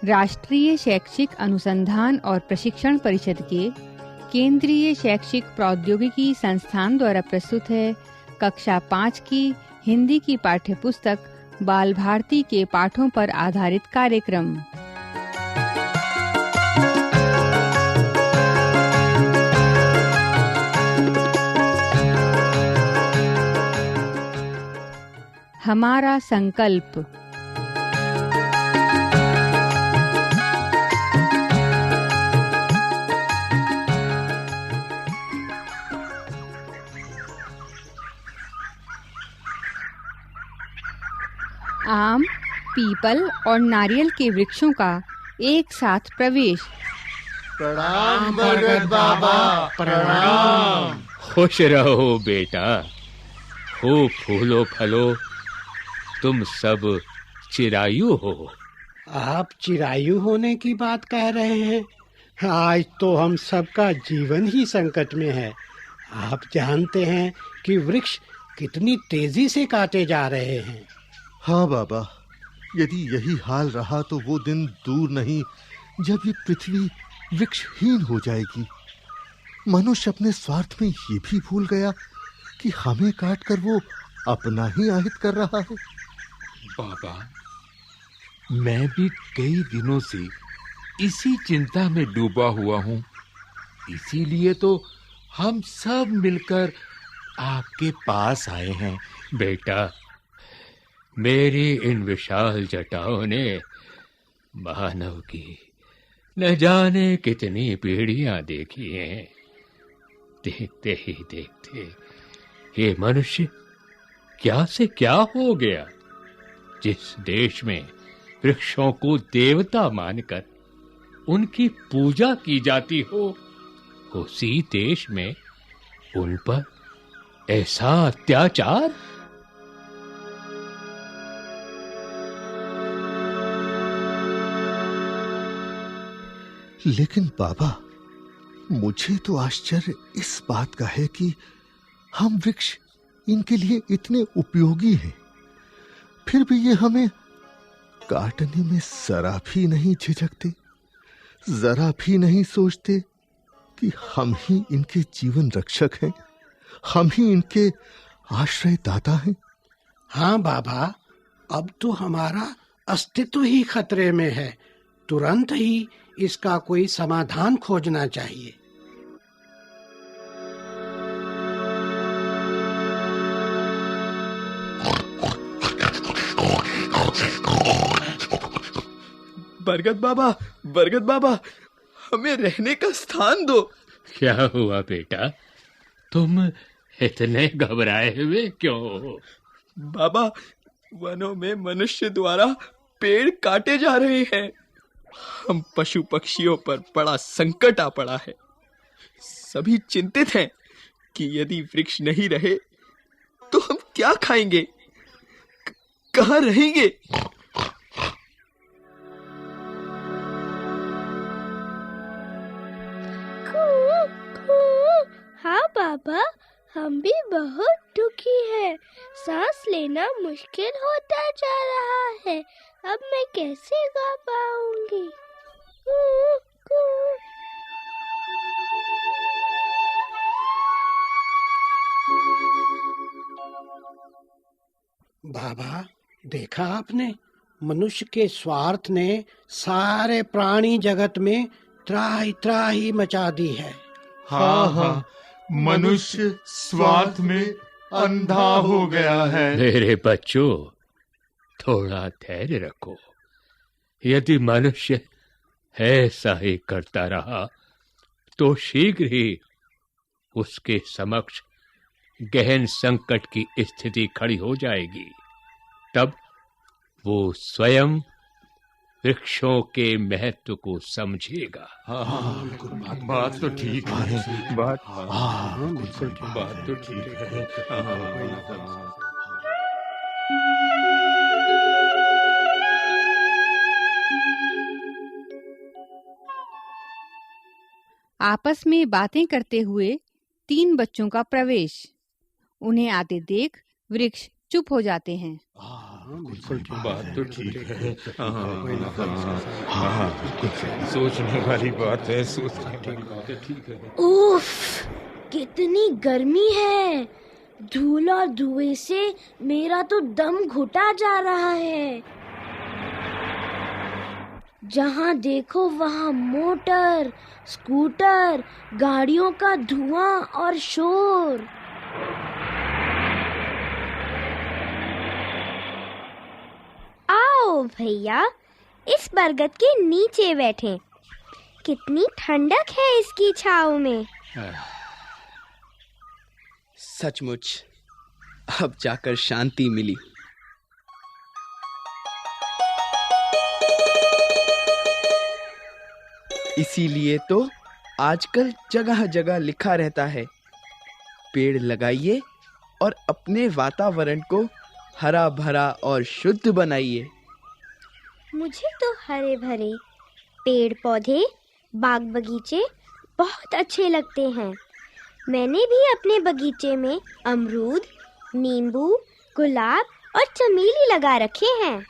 राष्ट्रीय शैक्षिक अनुसंधान और प्रशिक्षण परिषद के केंद्रीय शैक्षिक प्रौद्योगिकी संस्थान द्वारा प्रस्तुत है कक्षा 5 की हिंदी की पाठ्यपुस्तक बाल भारती के पाठों पर आधारित कार्यक्रम। हमारा संकल्प। आम, पीपल और नारियल के वृक्षों का एक साथ प्रवेश। प्रणाम बरगद बाबा, प्रणाम। खुश रहो बेटा, खूब फूलो फलो, तुम सब चिरायु हो। आप चिरायु होने की बात कह रहे हैं? आज तो हम सबका जीवन ही संकट में है। आप जानते हैं कि वृक्ष कितनी तेजी से काटे जा रहे हैं। हाँ बाबा, यदि यही हाल रहा तो वो दिन दूर नहीं जब ये पृथ्वी वृक्षहीन हो जाएगी। मनुष्य अपने स्वार्थ में ये भी भूल गया कि हमें काटकर वो अपना ही आहित कर रहा है। बाबा, मैं भी कई दिनों से इसी चिंता में डूबा हुआ हूँ। इसीलिए तो हम सब मिलकर आपके पास आए हैं। बेटा, मेरी इन विशाल जटाओं ने मानव की न जाने कितनी पीढ़ियां देखी हैं। देखते ही देखते ये मनुष्य क्या से क्या हो गया। जिस देश में वृक्षों को देवता मानकर उनकी पूजा की जाती हो, उसी देश में उन पर ऐसा अत्याचार। लेकिन बाबा, मुझे तो आश्चर्य इस बात का है कि हम वृक्ष इनके लिए इतने उपयोगी हैं, फिर भी ये हमें काटने में जरा भी नहीं झिझकते, जरा भी नहीं सोचते कि हम ही इनके जीवन रक्षक हैं, हम ही इनके आश्रय दाता हैं। हाँ बाबा, अब तो हमारा अस्तित्व ही खतरे में है। तुरंत ही इसका कोई समाधान खोजना चाहिए। बरगद बाबा, हमें रहने का स्थान दो। क्या हुआ बेटा, तुम इतने घबराए हुए क्यों हो? बाबा, वनों में मनुष्य द्वारा पेड़ काटे जा रहे हैं। हम पशु पक्षियों पर बड़ा संकट आ पड़ा है। सभी चिंतित हैं कि यदि वृक्ष नहीं रहे तो हम क्या खाएंगे, कहाँ रहेंगे? हाँ बाबा, हम भी बहुत दुखी हैं। सांस लेना मुश्किल होता जा रहा है। अब मैं कैसे गा पाऊंगी? बाबा, देखा आपने, मनुष्य के स्वार्थ ने सारे प्राणी जगत में त्राही त्राही मचा दी है। हाँ, मनुष्य स्वार्थ में अंधा हो गया है। मेरे बच्चों, थोड़ा धैर्य रखो। यदि मनुष्य ऐसा ही करता रहा तो शीघ्र ही उसके समक्ष गहन संकट की स्थिति खड़ी हो जाएगी। तब वो स्वयं वृक्षों के महत्व को समझेगा। बात तो ठीक है। बात तो ठीक है। आपस में बातें करते हुए 3 बच्चों का प्रवेश। उन्हें आते देख वृक्ष चुप हो जाते हैं। बिल्कुल ठीक बात तो ठीक है। हाँ, सोचने वाली बात है, सोचने वाली बात है, ठीक है। उफ, कितनी गर्मी है। धूल और धुएं से मेरा तो दम घुटा जा रहा है। जहाँ देखो वहाँ मोटर, स्कूटर, गाड़ियों का धुआं और शोर। आओ भैया, इस बरगद के नीचे बैठें। कितनी ठंडक है इसकी छांव में। सचमुच अब जाकर शांति मिली। इसीलिए तो आजकल जगह जगह लिखा रहता है, पेड़ लगाइए और अपने वातावरण को हरा भरा और शुद्ध बनाइए। मुझे तो हरे भरे पेड़ पौधे, बाग बगीचे बहुत अच्छे लगते हैं। मैंने भी अपने बगीचे में अमरूद, नींबू, गुलाब और चमेली लगा रखे हैं।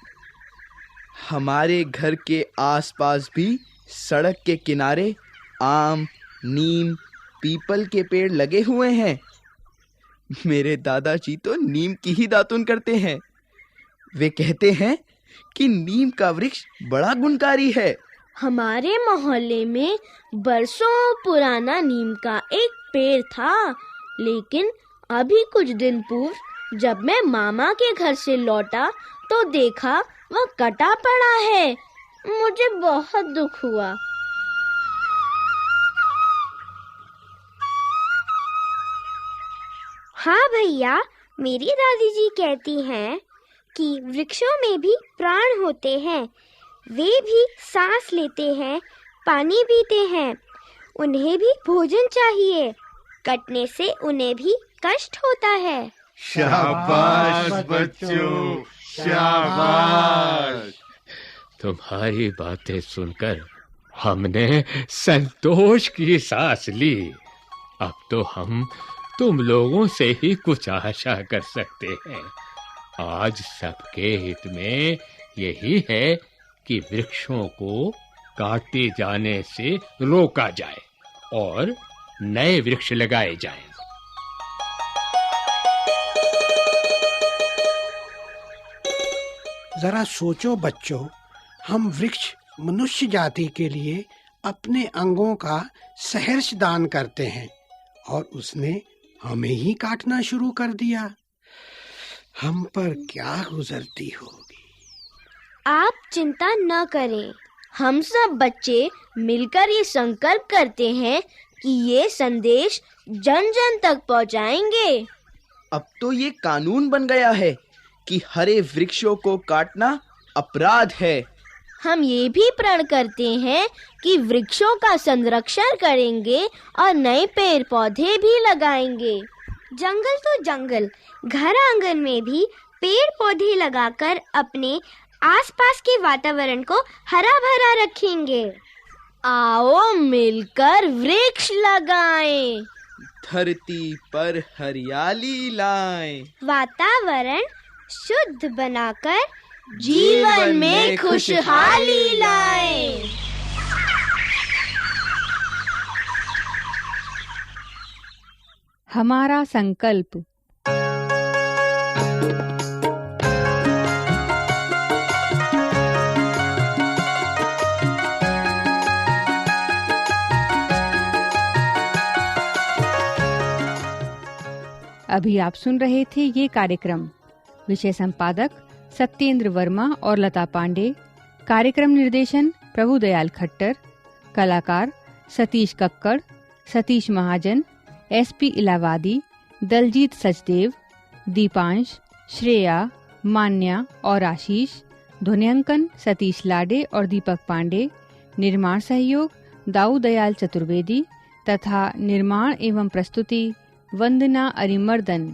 हमारे घर के आसपास भी सड़क के किनारे आम, नीम, पीपल के पेड़ लगे हुए हैं। मेरे दादाजी तो नीम की ही दातुन करते हैं। वे कहते हैं कि नीम का वृक्ष बड़ा गुणकारी है। हमारे मोहल्ले में बरसों पुराना नीम का एक पेड़ था, लेकिन अभी कुछ दिन पूर्व जब मैं मामा के घर से लौटा तो देखा वह कटा पड़ा है। मुझे बहुत दुख हुआ। हाँ भैया, मेरी दादी जी कहती हैं कि वृक्षों में भी प्राण होते हैं। वे भी सांस लेते हैं, पानी पीते हैं। उन्हें भी भोजन चाहिए। कटने से उन्हें भी कष्ट होता है। शाबाश बच्चों, शाबाश। तुम्हारी बातें सुनकर हमने संतोष की सांस ली। अब तो हम तुम लोगों से ही कुछ आशा कर सकते हैं। आज सबके हित में यही है कि वृक्षों को काटे जाने से रोका जाए और नए वृक्ष लगाए जाएं। जरा सोचो बच्चों, हम वृक्ष मनुष्य जाति के लिए अपने अंगों का सहर्ष दान करते हैं और उसने हमें ही काटना शुरू कर दिया। हम पर क्या गुजरती होगी। आप चिंता न करें। हम सब बच्चे मिलकर ये संकल्प करते हैं कि ये संदेश जन जन तक पहुंचाएंगे। अब तो ये कानून बन गया है कि हरे वृक्षों को काटना अपराध है। हम ये भी प्रण करते हैं कि वृक्षों का संरक्षण करेंगे और नए पेड़ पौधे भी लगाएंगे। जंगल तो जंगल, घर आंगन में भी पेड़ पौधे लगाकर अपने आसपास के वातावरण को हरा भरा रखेंगे। आओ मिलकर वृक्ष लगाएं, धरती पर हरियाली लाएं, वातावरण शुद्ध बनाकर जीवन में खुशहाली लाएं। हमारा संकल्प। अभी आप सुन रहे थे ये कार्यक्रम। विषय संपादक सत्येंद्र वर्मा और लता पांडे। कार्यक्रम निर्देशन प्रभुदयाल खट्टर। कलाकार सतीश कक्कड़, सतीश महाजन, एसपी इलाहाबादी, दलजीत सचदेव, दीपांश, श्रेया, मान्या और आशीष। ध्वनियांकन सतीश लाडे और दीपक पांडे। निर्माण सहयोग दाऊ दयाल चतुर्वेदी तथा निर्माण एवं प्रस्तुति वंदना अरिमर्दन।